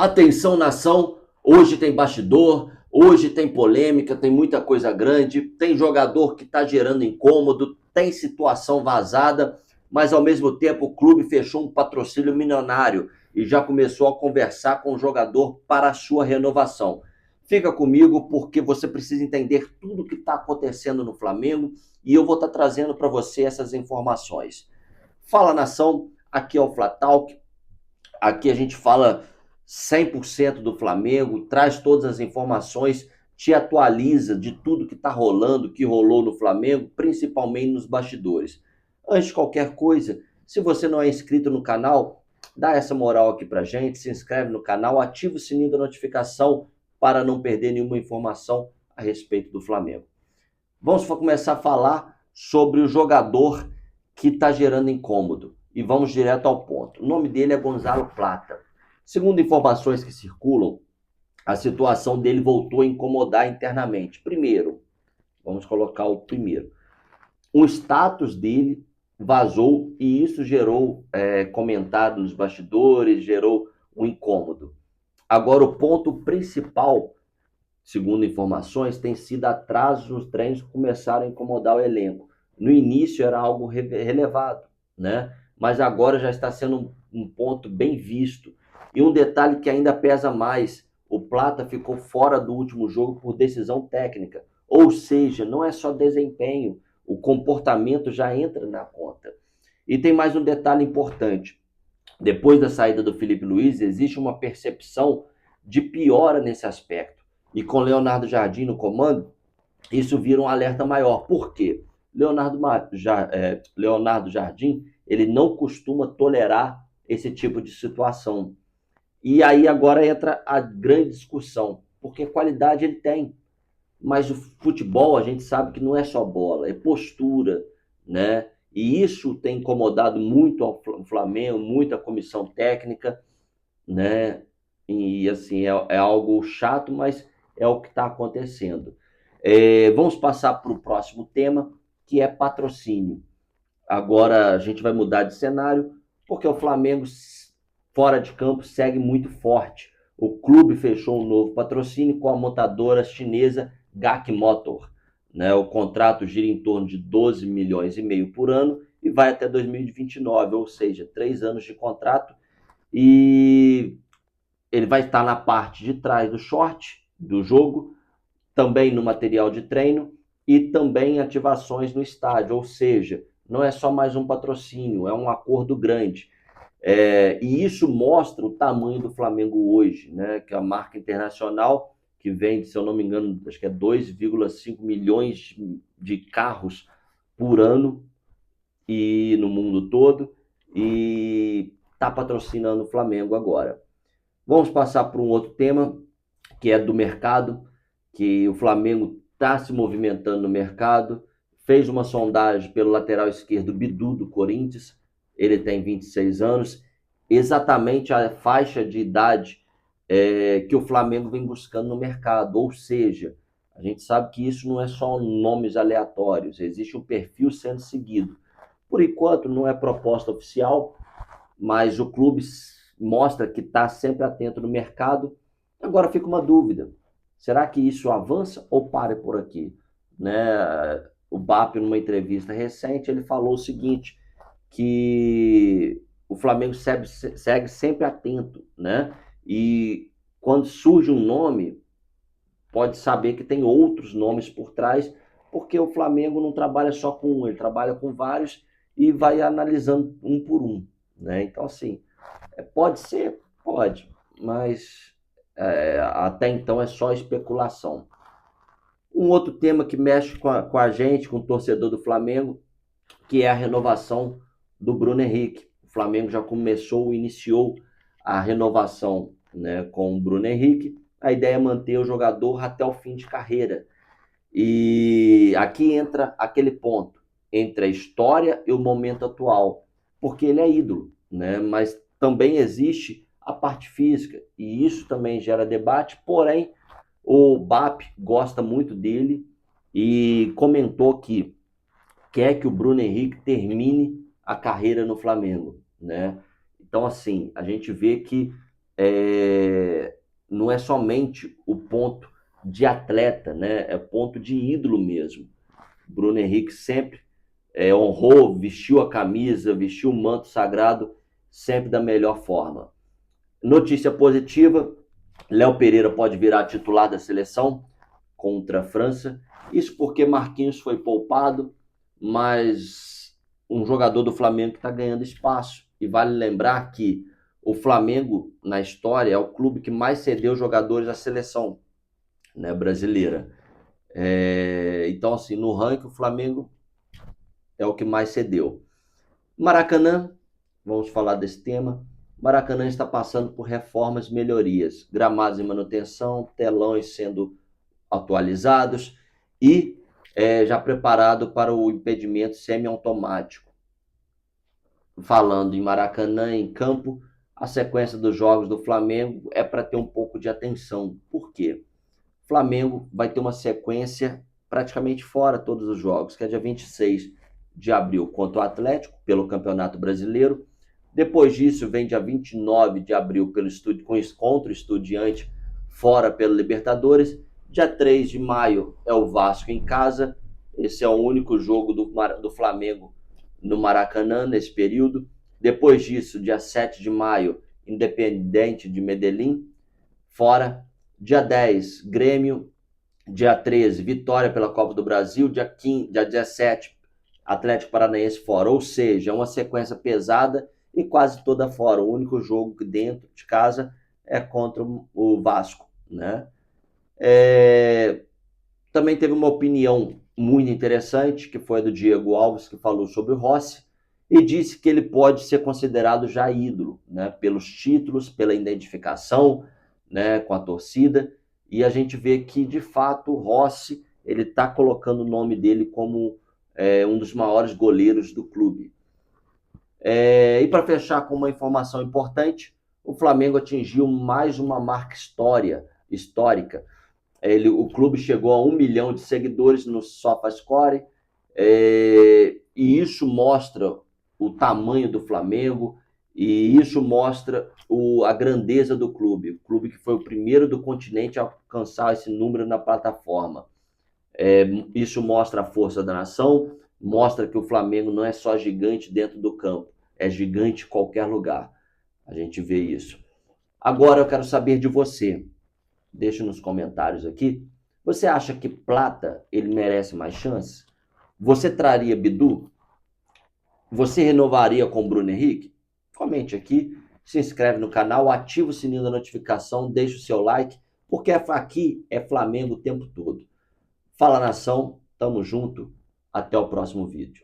Atenção, nação, hoje tem bastidor, hoje tem polêmica, tem muita coisa grande, tem jogador que está gerando incômodo, tem situação vazada, mas ao mesmo tempo o clube fechou um patrocínio milionário e já começou a conversar com o jogador para a sua renovação. Fica comigo porque você precisa entender tudo o que está acontecendo no Flamengo e eu vou estar trazendo para você essas informações. Fala, nação, aqui é o Flatalk. Aqui a gente fala 100% do Flamengo, traz todas as informações, te atualiza de tudo que está rolando, que rolou no Flamengo, principalmente nos bastidores. Antes de qualquer coisa, se você não é inscrito no canal, dá essa moral aqui pra gente, se inscreve no canal, ativa o sininho da notificação para não perder nenhuma informação a respeito do Flamengo. Vamos começar a falar sobre o jogador que está gerando incômodo. E vamos direto ao ponto. O nome dele é Gonzalo Plata. Segundo informações que circulam, a situação dele voltou a incomodar internamente. Primeiro, vamos colocar o primeiro. O status dele vazou e isso gerou comentário nos bastidores, gerou um incômodo. Agora, o ponto principal, segundo informações, tem sido atrasos nos treinos que começaram a incomodar o elenco. No início era algo relevado, né? Mas agora já está sendo um ponto bem visto. E um detalhe que ainda pesa mais, o Plata ficou fora do último jogo por decisão técnica. Ou seja, não é só desempenho, o comportamento já entra na conta. E tem mais um detalhe importante. Depois da saída do Felipe Luiz, existe uma percepção de piora nesse aspecto. E com Leonardo Jardim no comando, isso vira um alerta maior. Por quê? Leonardo Jardim, ele não costuma tolerar esse tipo de situação. E aí agora entra a grande discussão, porque qualidade ele tem, mas o futebol a gente sabe que não é só bola, é postura, né? E isso tem incomodado muito o Flamengo, muito a comissão técnica, né? E assim, é algo chato, mas é o que está acontecendo. Vamos passar para o próximo tema, que é patrocínio. Agora a gente vai mudar de cenário, porque o Flamengo, fora de campo, segue muito forte. O clube fechou um novo patrocínio com a montadora chinesa GAC Motor. Né? O contrato gira em torno de 12 milhões e meio por ano e vai até 2029, ou seja, 3 anos de contrato. E ele vai estar na parte de trás do short do jogo, também no material de treino e também ativações no estádio, ou seja, não é só mais um patrocínio, é um acordo grande. E isso mostra o tamanho do Flamengo hoje, né? Que é a marca internacional que vende, se eu não me engano, acho que é 2,5 milhões de carros por ano e no mundo todo, e está patrocinando o Flamengo agora. Vamos passar para um outro tema, que é do mercado, que o Flamengo está se movimentando no mercado, fez uma sondagem pelo lateral esquerdo Bidu, do Corinthians, ele tem 26 anos, exatamente a faixa de idade que o Flamengo vem buscando no mercado, ou seja, a gente sabe que isso não é só nomes aleatórios, existe um perfil sendo seguido. Por enquanto não é proposta oficial, mas o clube mostra que está sempre atento no mercado. Agora fica uma dúvida, será que isso avança ou para por aqui? Né? O BAP, numa entrevista recente, ele falou o seguinte, que o Flamengo segue sempre atento, né? E quando surge um nome, pode saber que tem outros nomes por trás, porque o Flamengo não trabalha só com um, ele trabalha com vários e vai analisando um por um, né? Então, assim, pode ser, pode, mas até então é só especulação. Um outro tema que mexe com a gente, com o torcedor do Flamengo, que é a renovação do Bruno Henrique. O Flamengo já iniciou a renovação, né, com o Bruno Henrique. A ideia é manter o jogador até o fim de carreira. E aqui entra aquele ponto entre a história e o momento atual, porque ele é ídolo, né? Mas também existe a parte física e isso também gera debate, porém o BAP gosta muito dele e comentou que quer que o Bruno Henrique termine a carreira no Flamengo, né? Então, assim, a gente vê que não é somente o ponto de atleta, né? É ponto de ídolo mesmo. Bruno Henrique sempre honrou, vestiu a camisa, vestiu o manto sagrado, sempre da melhor forma. Notícia positiva, Léo Pereira pode virar titular da seleção contra a França. Isso porque Marquinhos foi poupado, mas um jogador do Flamengo está ganhando espaço. E vale lembrar que o Flamengo, na história, é o clube que mais cedeu jogadores à seleção, né, brasileira. Então, assim, no ranking, o Flamengo é o que mais cedeu. Maracanã, vamos falar desse tema. Maracanã está passando por reformas e melhorias. Gramados em manutenção, telões sendo atualizados e já preparado para o impedimento semiautomático. Falando em Maracanã, em campo, a sequência dos jogos do Flamengo é para ter um pouco de atenção. Por quê? O Flamengo vai ter uma sequência praticamente fora todos os jogos, que é dia 26 de abril contra o Atlético, pelo Campeonato Brasileiro. Depois disso, vem dia 29 de abril contra o Estudiante, fora pela Libertadores. Dia 3 de maio é o Vasco em casa. Esse é o único jogo do Flamengo no Maracanã nesse período. Depois disso, dia 7 de maio, Independente de Medellín, fora. Dia 10, Grêmio. Dia 13, Vitória pela Copa do Brasil. Dia 17, Atlético Paranaense fora. Ou seja, é uma sequência pesada e quase toda fora. O único jogo que dentro de casa é contra o Vasco, né? Também teve uma opinião muito interessante, que foi a do Diego Alves, que falou sobre o Rossi, e disse que ele pode ser considerado já ídolo, né? Pelos títulos, pela identificação, né, com a torcida, e a gente vê que, de fato, o Rossi está colocando o nome dele como um dos maiores goleiros do clube. E para fechar com uma informação importante, o Flamengo atingiu mais uma marca histórica. O clube chegou a 1 milhão de seguidores no SofaScore, e isso mostra o tamanho do Flamengo, e isso mostra a grandeza do clube. O clube que foi o primeiro do continente a alcançar esse número na plataforma. Isso mostra a força da nação, mostra que o Flamengo não é só gigante dentro do campo, é gigante em qualquer lugar. A gente vê isso. Agora eu quero saber de você. Deixa nos comentários aqui. Você acha que Plata ele merece mais chances? Você traria Bidu? Você renovaria com Bruno Henrique? Comente aqui, se inscreve no canal, ativa o sininho da notificação, deixa o seu like, porque aqui é Flamengo o tempo todo. Fala, nação, tamo junto, até o próximo vídeo.